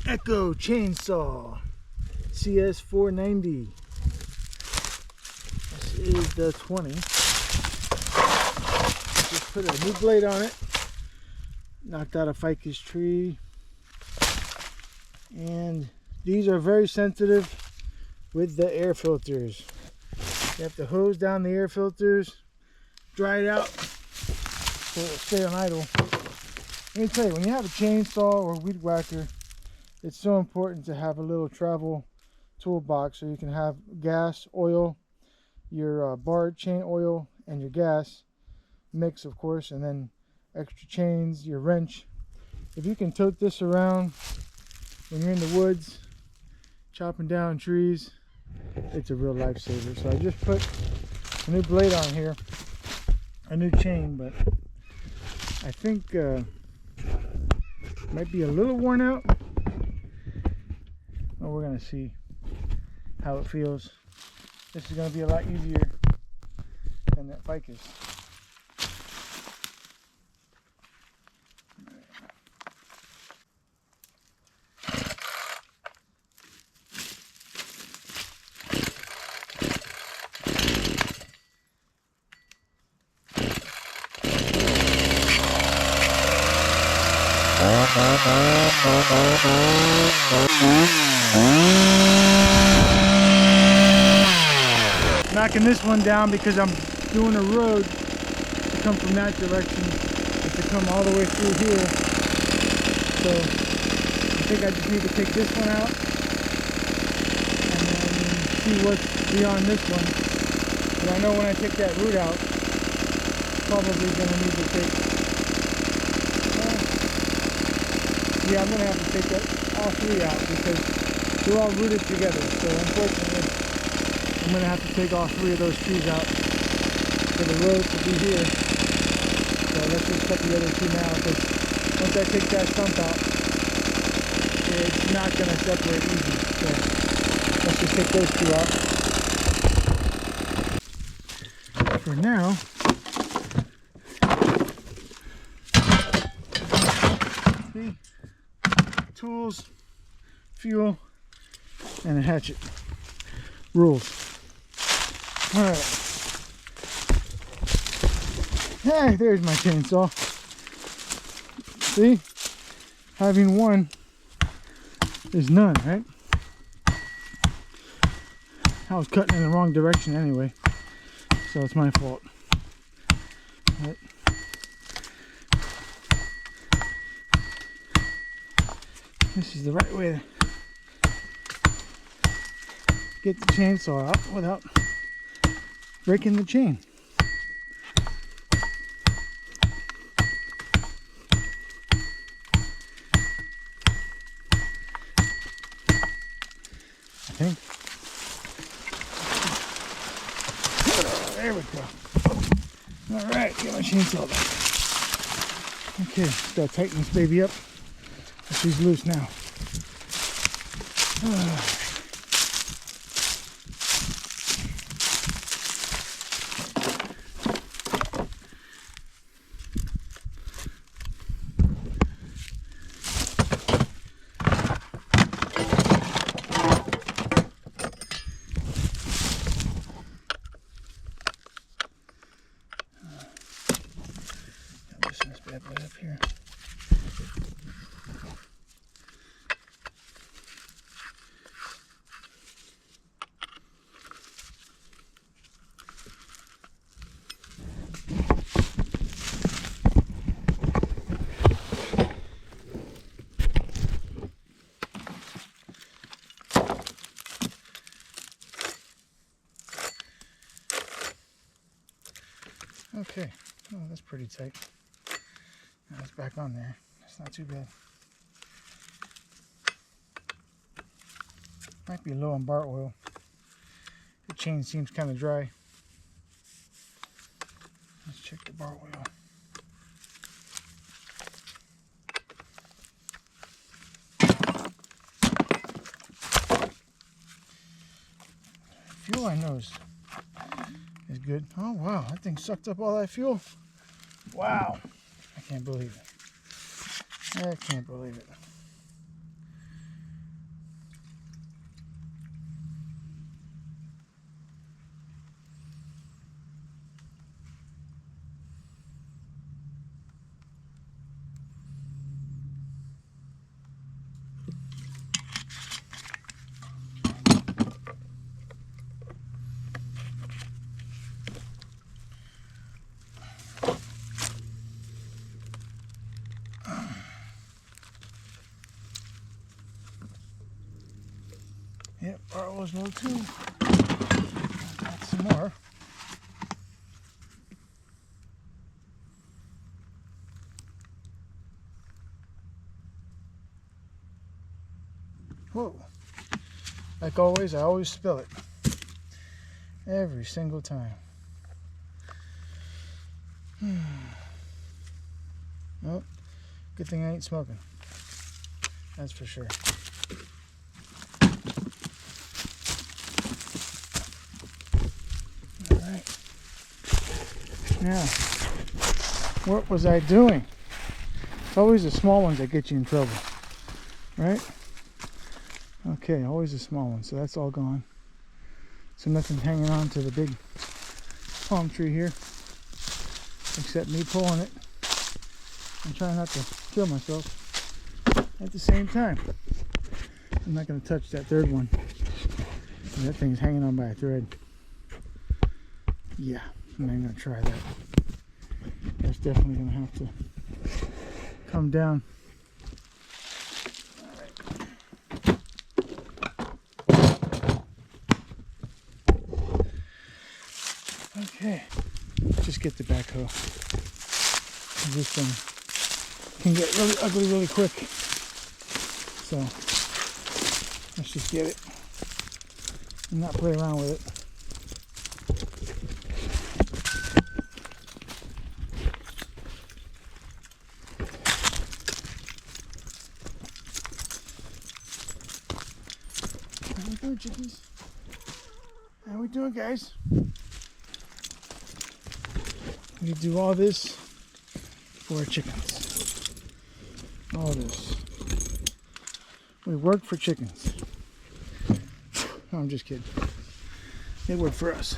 Echo chainsaw CS490. This is the 20. Just put a new blade on it. Knocked out a ficus tree. And these are very sensitive with the air filters. You have to hose down the air filters, dry it out so it'll stay on idle. Let me tell you, when you have a chainsaw or weed whacker, it's so important to have a little travel toolbox so you can have gas, oil, your bar chain oil, and your gas mix, of course, and then extra chains, your wrench. If you can tote this around when you're in the woods chopping down trees, it's a real lifesaver. So I just put a new blade on here, a new chain, but I think might be a little worn out. Well, we're gonna see how it feels. This is gonna be a lot easier than that ficus. Knocking this one down because I'm doing a road to come from that direction and to come all the way through here. So I think I just need to take this one out and then see what's beyond this one. But I know when I take that root out, probably going to need to take, yeah, I'm going to have to take all three out because they're all rooted together. So unfortunately, I'm going to have to take all three of those trees out for the road to be here. So let's just cut the other two now, because once I take that stump out, it's not going to separate easy. So let's just take those two out. For now, see, tools, fuel, and a hatchet. Rules. Alright. Hey, there's my chainsaw. See? Having one is none, right? I was cutting in the wrong direction anyway, so it's my fault. But this is the right way to get the chainsaw out without breaking the chain. I think. There we go. Alright, get my chainsaw back. Okay, just gotta tighten this baby up. She's loose now. Loosen this bad boy up here. Okay, oh, that's pretty tight. Now it's back on there. That's not too bad. Might be low on bar oil. The chain seems kind of dry. Let's check the bar oil. Fuel, I know, is good. Oh wow, that thing sucked up all that fuel. Wow, I can't believe it. I can't believe it. Yep, our oil's low too. Got some more. Whoa. Like always, I always spill it. Every single time. Well, good thing I ain't smoking. That's for sure. Alright. Now, what was I doing? It's always the small ones that get you in trouble. Right? Okay, always the small ones. So that's all gone. So nothing hanging on to the big palm tree here. Except me pulling it. I'm trying not to kill myself at the same time. I'm not going to touch that third one. That thing's hanging on by a thread. Yeah, I'm not going to try that. That's definitely going to have to come down. Okay, just get the backhoe. This thing can get really ugly really quick. So let's just get it and not play around with it. How we doing, chickies? How we doing, guys? We do all this for our chickens. All this. We work for chickens. No, I'm just kidding. They work for us.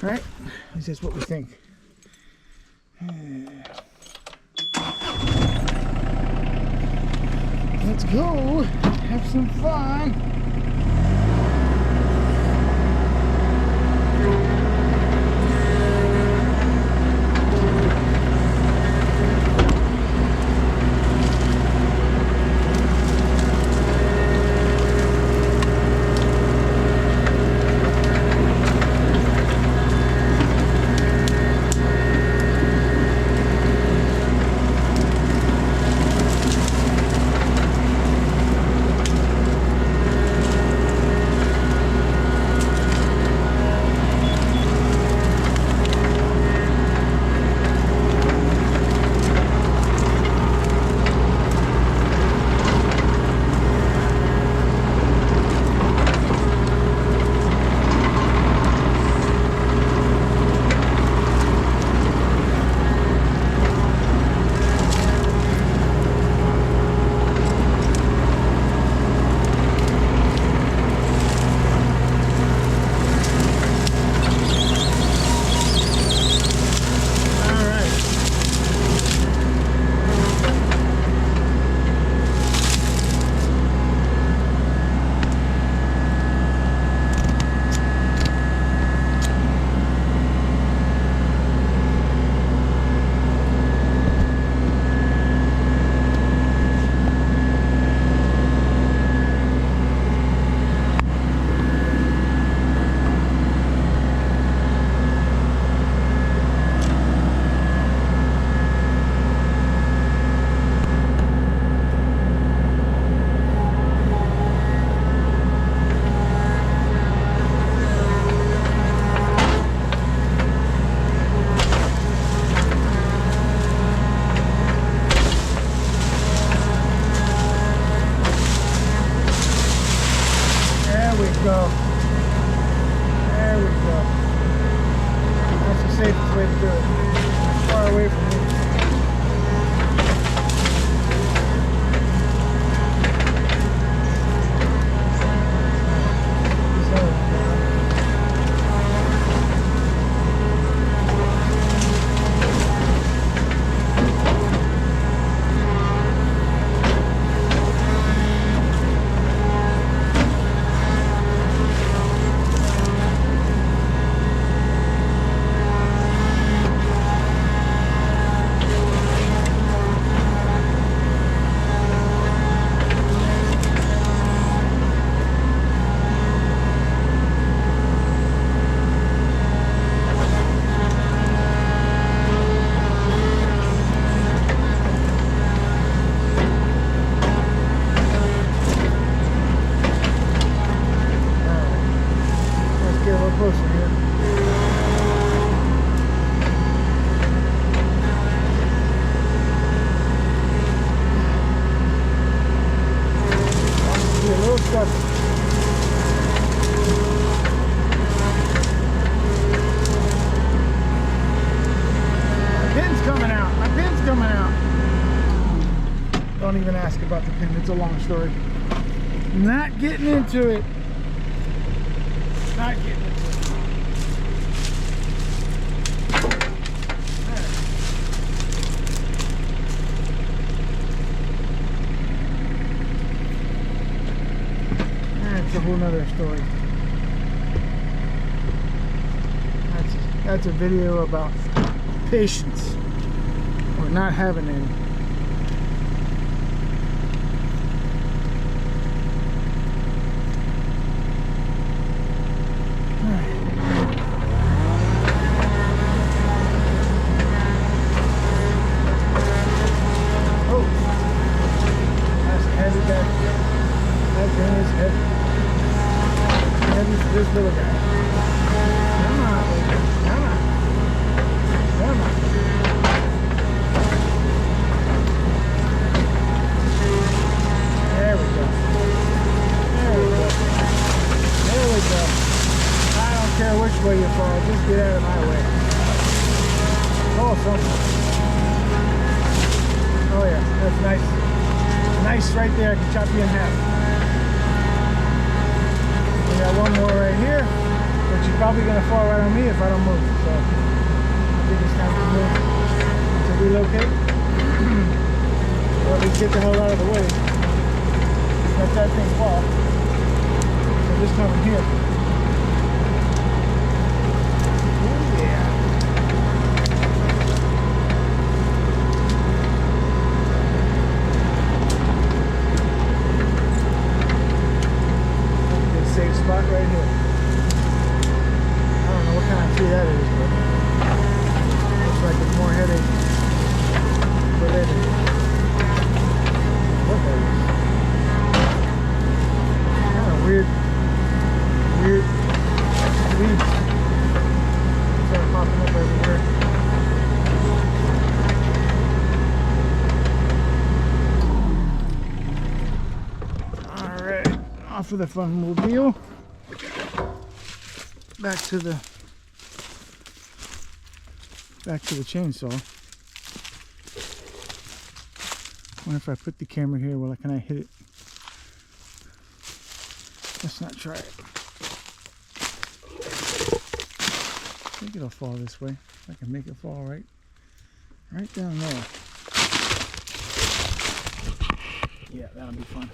Alright? At least that's what we think. Let's go. Have some fun. go. There we go. That's the safest way to do it. Far away from me. Don't even ask about the pin. It's a long story. Not getting into it. Not getting into it. That's a whole nother story. That's a video about patience or not having any. This little guy. Come on, baby. Come on. Come on. There we go. There we go. There we go. I don't care which way you fall. Just get out of my way. Oh, something. Oh, yeah. That's nice. Nice right there. I can chop you in half. We got one more right here, which is probably going to fall right on me if I don't move. So I think it's time to move to relocate. Or at least get the hell out of the way. Let that thing fall. So this time in here. Oh yeah. Safe spot right here. I don't know what kind of tree that is, but looks like it's more headache related. What that is? Kind of weird leaves. Start popping up everywhere. Alright, off of the Funmobile. Back to the chainsaw. I wonder if I put the camera here, well, can I hit it? Let's not try it. I think it'll fall this way. I can make it fall right down there. Yeah, that'll be fun.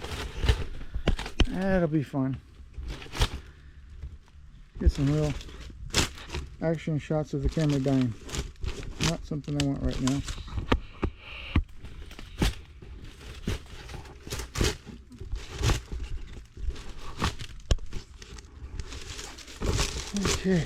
That'll be fun. Get some real action shots of the camera dying. Not something I want right now. Okay.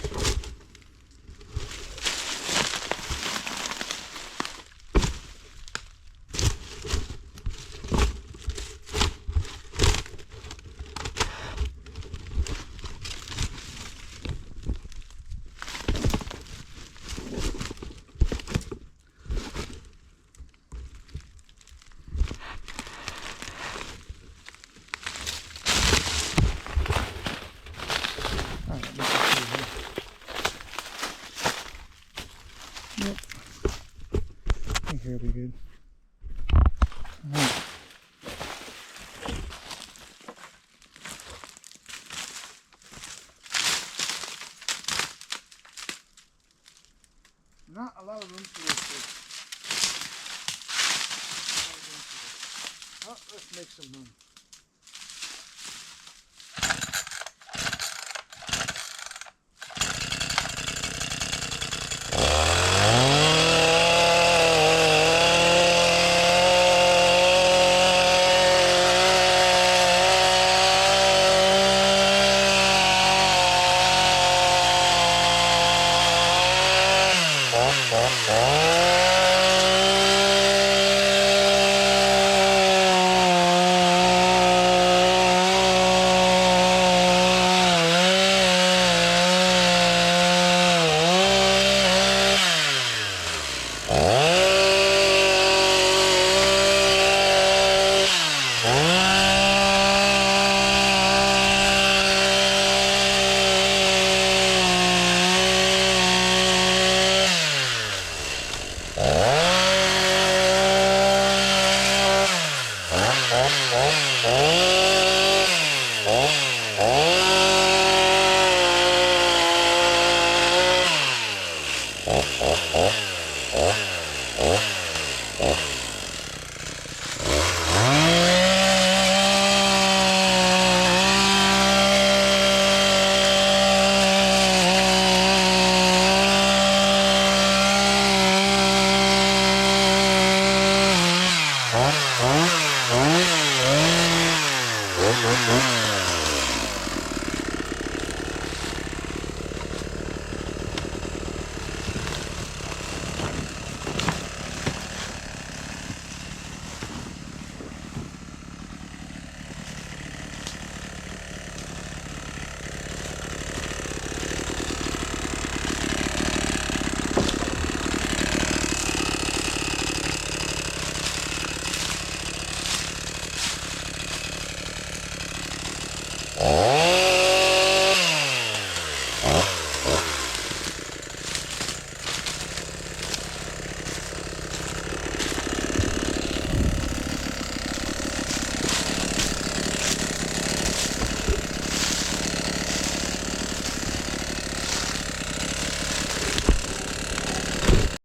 Yep. I think here will be good. Right. Not a lot of room to work with. Oh, let's make some room.